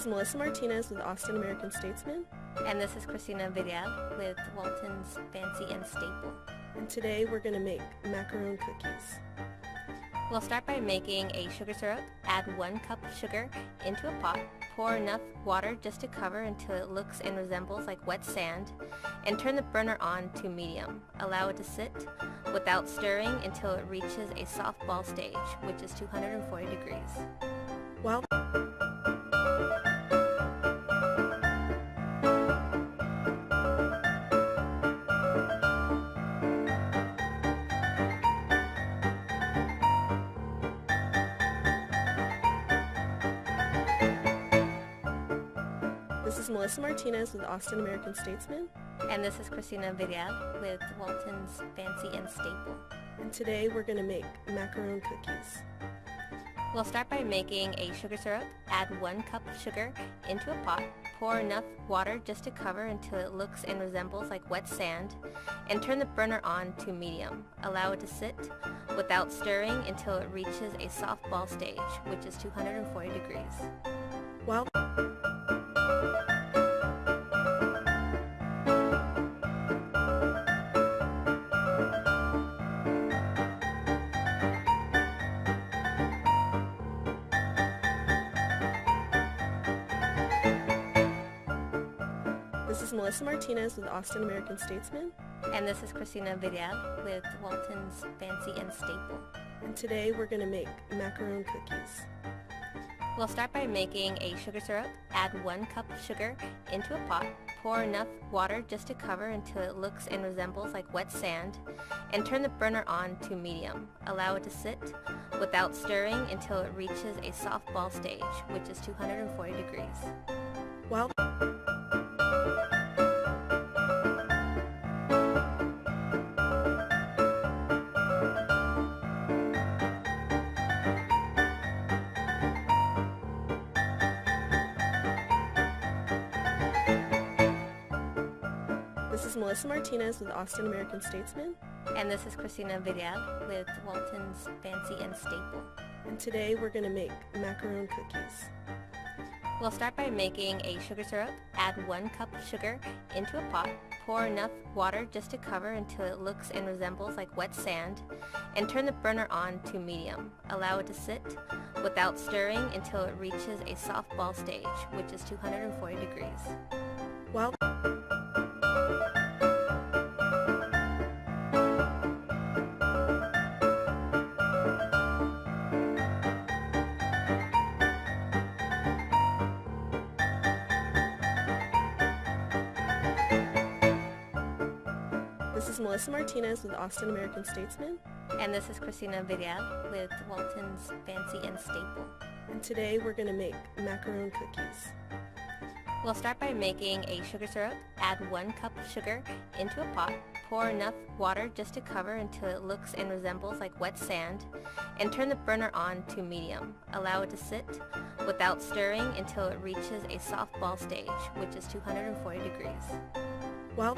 Melissa Martinez with Austin American Statesman. And this is Christina Vidal with Walton's Fancy and Staple. And today we're going to make macaron cookies. We'll start by making a sugar syrup. Add 1 cup of sugar into a pot. Pour enough water just to cover until it looks and resembles like wet sand. And turn the burner on to medium. Allow it to sit without stirring until it reaches a soft ball stage, which is 240 degrees. While This is Melissa Martinez with Austin American Statesman. And this is Christina Vidal with Walton's Fancy and Staple. And today we're going to make macaron cookies. We'll start by making a sugar syrup. Add 1 cup of sugar into a pot. Pour enough water just to cover until it looks and resembles like wet sand. And turn the burner on to medium. Allow it to sit without stirring until it reaches a soft ball stage, which is 240 degrees. While This is Melissa Martinez with Austin American Statesman. And this is Christina Vidal with Walton's Fancy and Staple. And today we're going to make macaron cookies. We'll start by making a sugar syrup. Add 1 cup of sugar into a pot. Pour enough water just to cover until it looks and resembles like wet sand. And turn the burner on to medium. Allow it to sit without stirring until it reaches a soft ball stage, which is 240 degrees. While This is Melissa Martinez with Austin American Statesman. And this is Christina Vidal with Walton's Fancy and Staple. And today we're going to make macaron cookies. We'll start by making a sugar syrup. Add 1 cup of sugar into a pot. Pour enough water just to cover until it looks and resembles like wet sand. And turn the burner on to medium. Allow it to sit without stirring until it reaches a soft ball stage, which is 240 degrees. While This is Melissa Martinez with Austin American Statesman. And this is Christina Vidal with Walton's Fancy and Staple. And today we're going to make macaron cookies. We'll start by making a sugar syrup. Add 1 cup of sugar into a pot. Pour enough water just to cover until it looks and resembles like wet sand. And turn the burner on to medium. Allow it to sit without stirring until it reaches a soft ball stage, which is 240 degrees. While